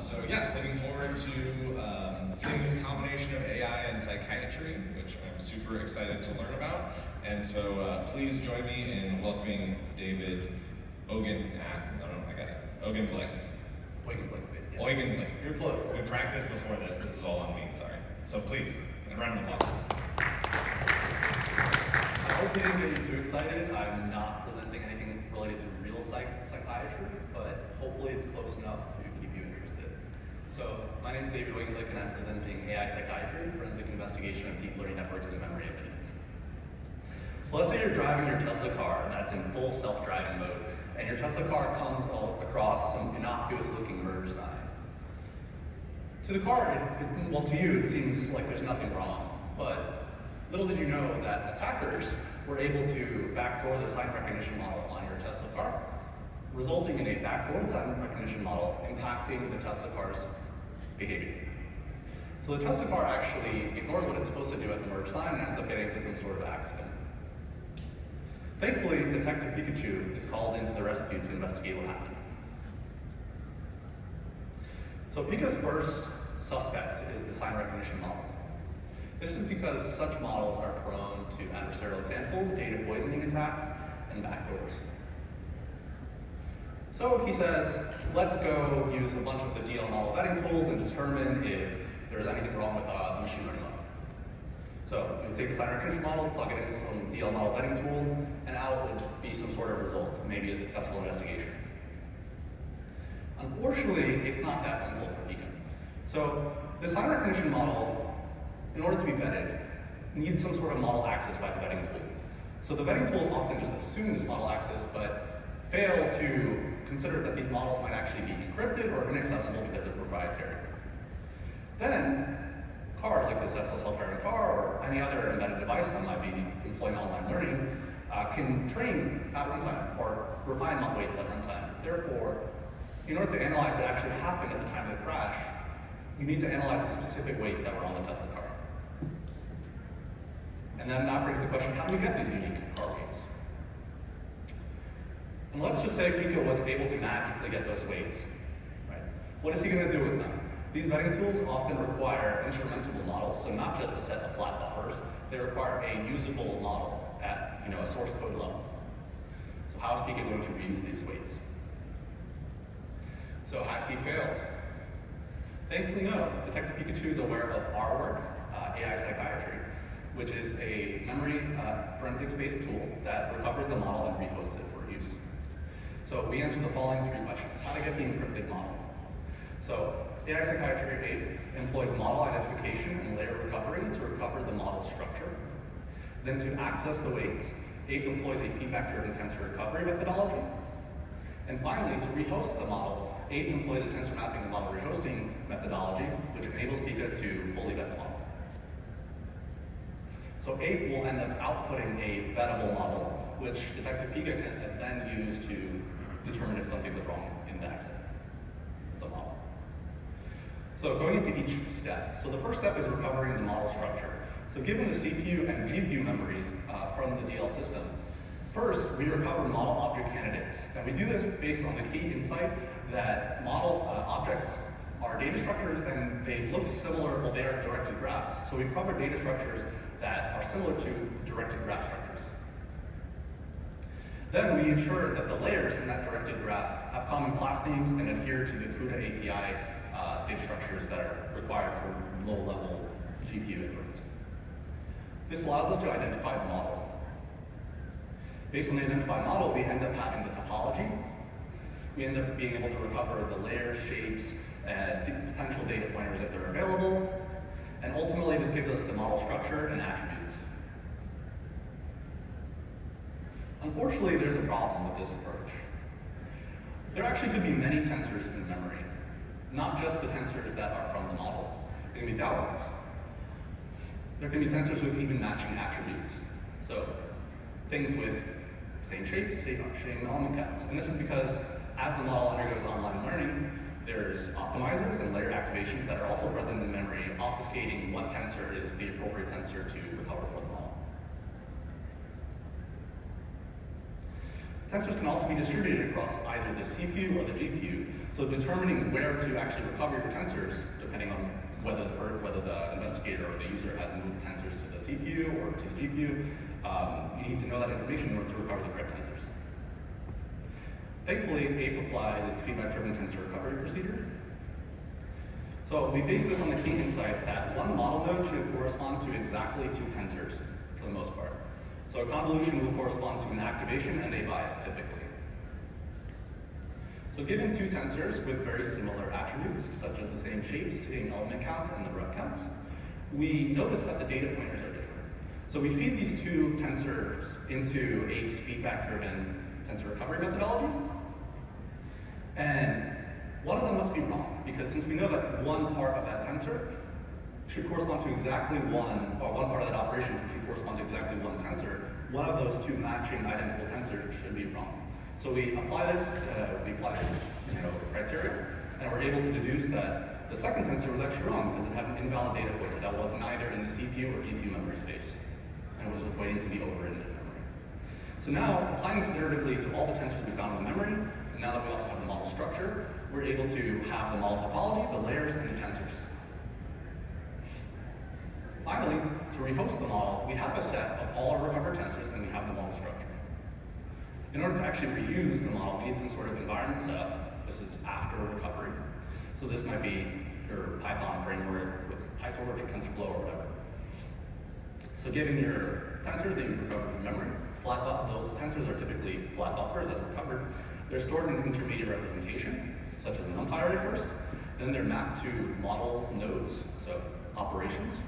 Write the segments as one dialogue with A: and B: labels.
A: So yeah, looking forward to seeing this combination of AI and psychiatry, which I'm super excited to learn about. And so please join me in welcoming David Oygenblik.
B: Oygenblik. Yeah.
A: Oygenblik.
B: You're close.
A: We practiced before this. This is all on me, sorry. So please, a round of applause.
B: I hope we didn't get you too excited. I'm not presenting anything related to real psychiatry, but hopefully it's close enough to keep you interested. So my name is David Oygenblik, and I'm presenting AI Psychiatry, Forensic Investigation of Deep Learning Networks and Memory Images. So let's say you're driving your Tesla car that's in full self-driving mode, and your Tesla car comes across some innocuous-looking merge sign. To the car, well, to you, it seems like there's nothing wrong, but little did you know that attackers were able to backdoor the sign recognition model on your Tesla car, resulting in a backdoor sign recognition model impacting the Tesla car's behavior. So the Tesla car actually ignores what it's supposed to do at the merge sign and ends up getting into some sort of accident. Thankfully, Detective Pikachu is called into the rescue to investigate what happened. So Pika's first suspect is the sign recognition model. This is because such models are prone to adversarial examples, data poisoning attacks, and backdoors. So he says, let's go use a bunch of the DL model vetting tools and determine if there's anything wrong with the machine learning model. So you take the sign recognition model, plug it into some DL model vetting tool, and out would be some sort of result, maybe a successful investigation. Unfortunately, it's not that simple for Pika. So the sign recognition model, in order to be vetted, needs some sort of model access by the vetting tool. So the vetting tools often just assume this model access, but fail to consider that these models might actually be encrypted or inaccessible because they're proprietary. Then, cars like this Tesla self-driving car or any other embedded device that might be employing online learning can train at runtime or refine weights at runtime. Therefore, in order to analyze what actually happened at the time of the crash, you need to analyze the specific weights that were on the Tesla car. And then that brings the question, how do we get these unique car weights? And let's just say Pika was able to magically get those weights, right? What is he going to do with them? These vetting tools often require instrumentable models, so not just a set of flat buffers, they require a usable model at a source code level. So how is Pika going to reuse these weights? So has he failed? Thankfully, no. Detective Pikachu is aware of our work, AI Psychiatry, which is a memory forensics-based tool that recovers the model and rehosts it for use. So we answer the following three questions. How to get the encrypted model. So AI Psychiatry employs model identification and layer recovery to recover the model structure. Then to access the weights, APE employs a feedback-driven tensor recovery methodology. And finally, to rehost the model, APE employs a tensor mapping and model rehosting methodology, which enables Pika to fully vet the model. So APE will end up outputting a vettable model, which Detective Pika can then use to determine if something was wrong in the accident with the model. So going into each step. So the first step is recovering the model structure. So given the CPU and GPU memories from the DL system, first we recover model object candidates. And we do this based on the key insight that model objects are data structures and they look similar, well, they are directed graphs. So we recover data structures that are similar to directed graph structures. Then we ensure that the layers in that directed graph have common class names and adhere to the CUDA API data structures that are required for low-level GPU inference. This allows us to identify the model. Based on the identified model, we end up having the topology. We end up being able to recover the layers, shapes, and potential data pointers if they're available. And ultimately, this gives us the model structure and attributes. Unfortunately, there's a problem with this approach. There actually could be many tensors in memory, not just the tensors that are from the model. There can be thousands. There can be tensors with even matching attributes. So things with same shapes, same element counts. And this is because as the model undergoes online learning, there's optimizers and layer activations that are also present in memory, obfuscating what tensor is the appropriate tensor to recover for the model. Tensors can also be distributed across either the CPU or the GPU. So determining where to actually recover your tensors, depending on whether the investigator or the user has moved tensors to the CPU or to the GPU, you need to know that information in order to recover the correct tensors. Thankfully, APE applies its feedback-driven tensor recovery procedure. So we base this on the key insight that one model node should correspond to exactly 2 tensors, for the most part. So a convolution will correspond to an activation and a bias, typically. So given 2 tensors with very similar attributes, such as the same shapes, same element counts, and the ref counts, we notice that the data pointers are different. So we feed these 2 tensors into APE's feedback-driven tensor recovery methodology, and one of them must be wrong, because since we know that one part of that tensor should correspond to exactly one, or one part of that operation should correspond to exactly one tensor, one of those 2 matching identical tensors should be wrong. So we apply this criteria, and we're able to deduce that the second tensor was actually wrong because it had an invalid data pointer that was neither in the CPU or GPU memory space, and was just waiting to be overwritten in memory. So now, applying this iteratively to all the tensors we found in the memory, and now that we also have the model structure, we're able to have the model topology, the layers, and the tensors. Finally, to rehost the model, we have a set of all our recovered tensors, and we have the model structure. In order to actually reuse the model, we need some sort of environment setup. This is after recovery. So this might be your Python framework with PyTorch or TensorFlow or whatever. So given your tensors that you've recovered from memory, those tensors are typically flat buffers as recovered. They're stored in an intermediate representation, such as a NumPy array first. Then they're mapped to model nodes, so operations.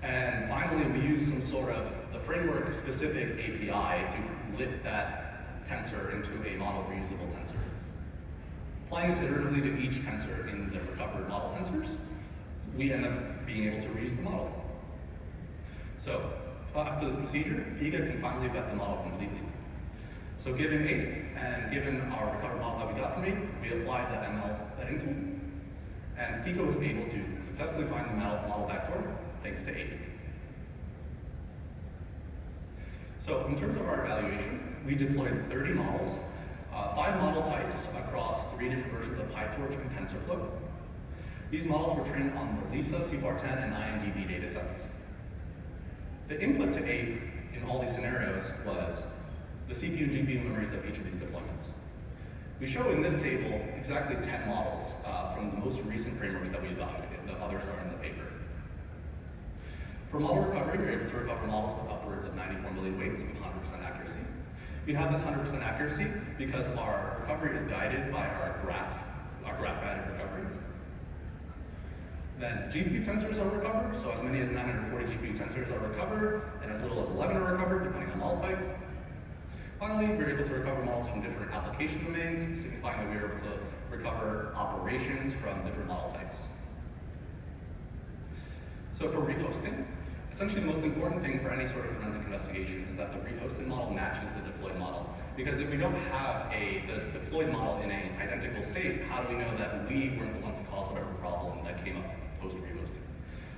B: And finally, we use some sort of the framework-specific API to lift that tensor into a model reusable tensor. Applying this iteratively to each tensor in the recovered model tensors, we end up being able to reuse the model. So after this procedure, Pico can finally vet the model completely. So given APE, and given our recovered model that we got from APE, we applied the ML vetting tool. And Pico was able to successfully find the model backdoor thanks to APE. So in terms of our evaluation, we deployed 30 models, 5 model types across 3 different versions of PyTorch and TensorFlow. These models were trained on the Lisa, CFAR10, and IMDb datasets. The input to APE in all these scenarios was the CPU and GPU memories of each of these deployments. We show in this table exactly 10 models from the most recent frameworks that we evaluated. The others are in the paper. For model recovery, we're able to recover models with upwards of 94 million weights with 100% accuracy. We have this 100% accuracy because our recovery is guided by our graph-guided recovery. Then GPU tensors are recovered, so as many as 940 GPU tensors are recovered, and as little as 11 are recovered, depending on model type. Finally, we're able to recover models from different application domains, signifying that we're able to recover operations from different model types. So for rehosting, essentially the most important thing for any sort of forensic investigation is that the rehosted model matches the deployed model. Because if we don't have the deployed model in an identical state, how do we know that we weren't the ones to cause whatever problem that came up post-rehosting?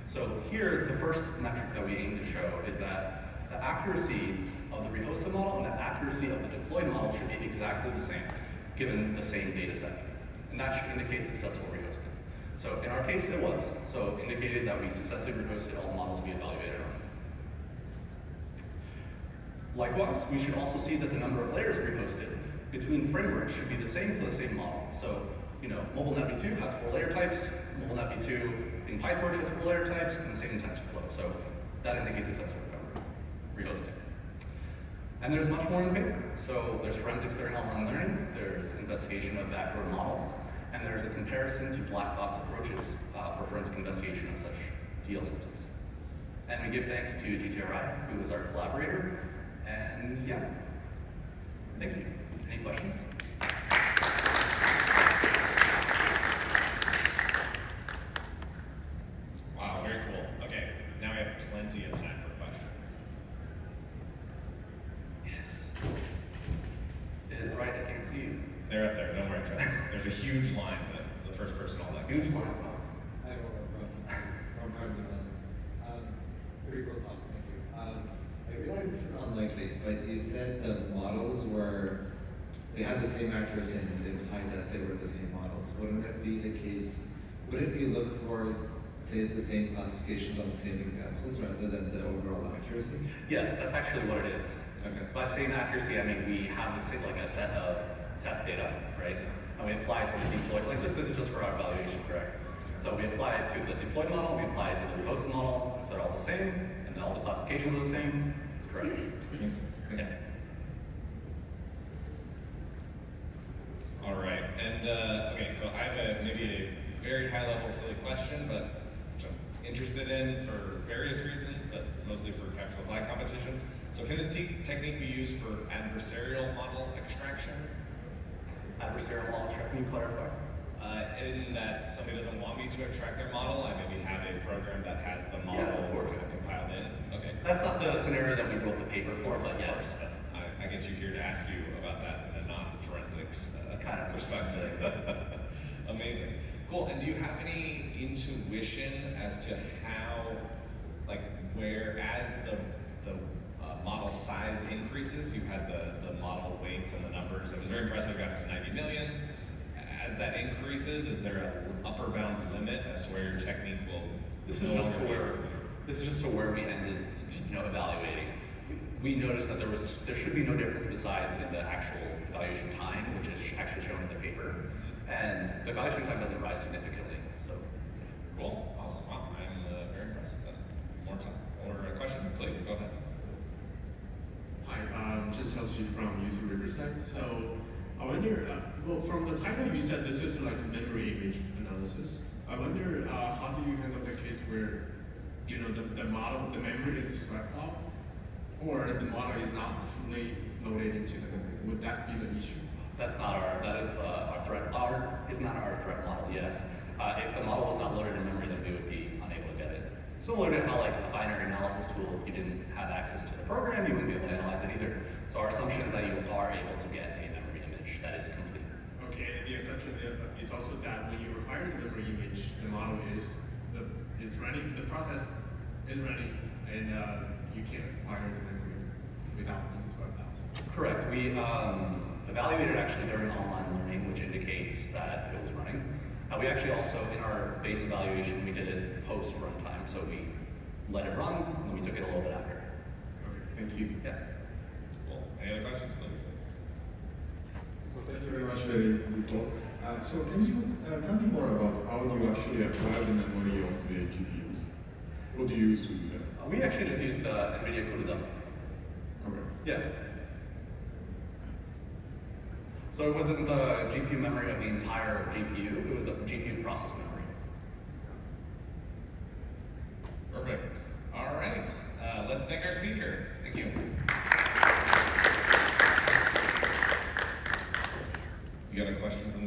B: So here, the first metric that we aim to show is that the accuracy of the rehosted model and the accuracy of the deployed model should be exactly the same, given the same data set. And that should indicate successful rehosting. So in our case, it was. So it indicated that we successfully rehosted all the models we evaluated on. Likewise, we should also see that the number of layers rehosted between frameworks should be the same for the same model. So, MobileNet v2 has 4 layer types, MobileNet v2 in PyTorch has 4 layer types, and the same in TensorFlow. So that indicates successful recovery, rehosting. And there's much more in the paper. So there's forensics during online learning, there's investigation of backdoor models, and there's a comparison to black box approaches for forensic investigation of such DL systems. And we give thanks to GTRI, who is our collaborator. And yeah, thank you. Any questions?
A: Wow, very cool. Okay, now we have plenty of time for questions. Yes.
B: It is bright, I can't see you.
A: They're up there, don't worry, Trevor. There's a huge line, but the first person all that.
B: Huge line.
C: Hi, from pretty cool talk, thank you. I realize this is unlikely, but you said the models were
D: they had the same accuracy and it implied that they were the same models. Wouldn't it be the case? Wouldn't we look for, say, the same classifications on the same examples rather than the overall accuracy?
B: Yes, that's actually what it is.
D: Okay.
B: By saying accuracy, I mean we have like a set of test data, right? And we apply it to the deployed, like this is just for our evaluation, correct? So we apply it to the deployed model, we apply it to the rehosted model. If they're all the same, and all the classifications are the same, it's correct.
D: Makes sense. Thanks.
B: Yeah.
A: All right, and okay, so I have maybe a very high-level silly question, but which I'm interested in for various reasons, but mostly for capsule flag competitions. So can this technique be used for adversarial model extraction?
B: Adversarial model extraction, can you clarify?
A: In that somebody doesn't want me to extract their model, I maybe have a program that has the model
B: Yes, of course.
A: compiled in. Okay.
B: That's not the scenario that we wrote the paper for, but yes.
A: I get you here to ask you about that in a non-forensics
B: Kind of
A: perspective. Amazing. Cool. And do you have any intuition as to how, like, where as the model size increases, you had the model weights and the numbers. It was very impressive. Got to 90 million. As that increases, is there an upper bound limit as to where your technique will?
B: This is just to where we ended, evaluating. We noticed that there should be no difference besides in the actual evaluation time, which is actually shown in the paper, and the evaluation time doesn't rise significantly. So,
A: cool, awesome. Wow, I'm very impressed. More questions, please go ahead.
C: Hi, I'm Jin Xiaoxi from UC Riverside. So I wonder, well, from the title you said this is like a memory image analysis. I wonder how do you handle the case where the model, the memory is swept up, or the model is not fully loaded into the memory? Would that be the issue?
B: that is our threat. Is not our threat model, yes. If the model was not loaded in memory, then we would be unable to get it. Similar to how like a binary analysis tool, if you didn't have access to the program, you wouldn't be able to analyze it either. So our assumption is that you are able to get a memory image that is complete.
C: Okay, and the assumption is also that when you require the memory image, the model is running, the process is running, and you can't acquire the memory without being swept out.
B: Correct. We evaluated actually during online learning, which indicates that it was running. We actually also, in our base evaluation, we did it post runtime. So we let it run, and then we took it a little bit after.
C: Okay, thank you.
B: Yes.
A: Cool. Any other questions, please?
E: So thank you very much, very good talk. So can you tell me more about how you actually acquire the memory of the GPUs? What do you use to do that?
B: We actually just used NVIDIA CUDA.
E: Okay.
B: Yeah. So it wasn't the GPU memory of the entire GPU, it was the GPU process memory.
A: Perfect. All right. Let's thank our speaker. Thank you.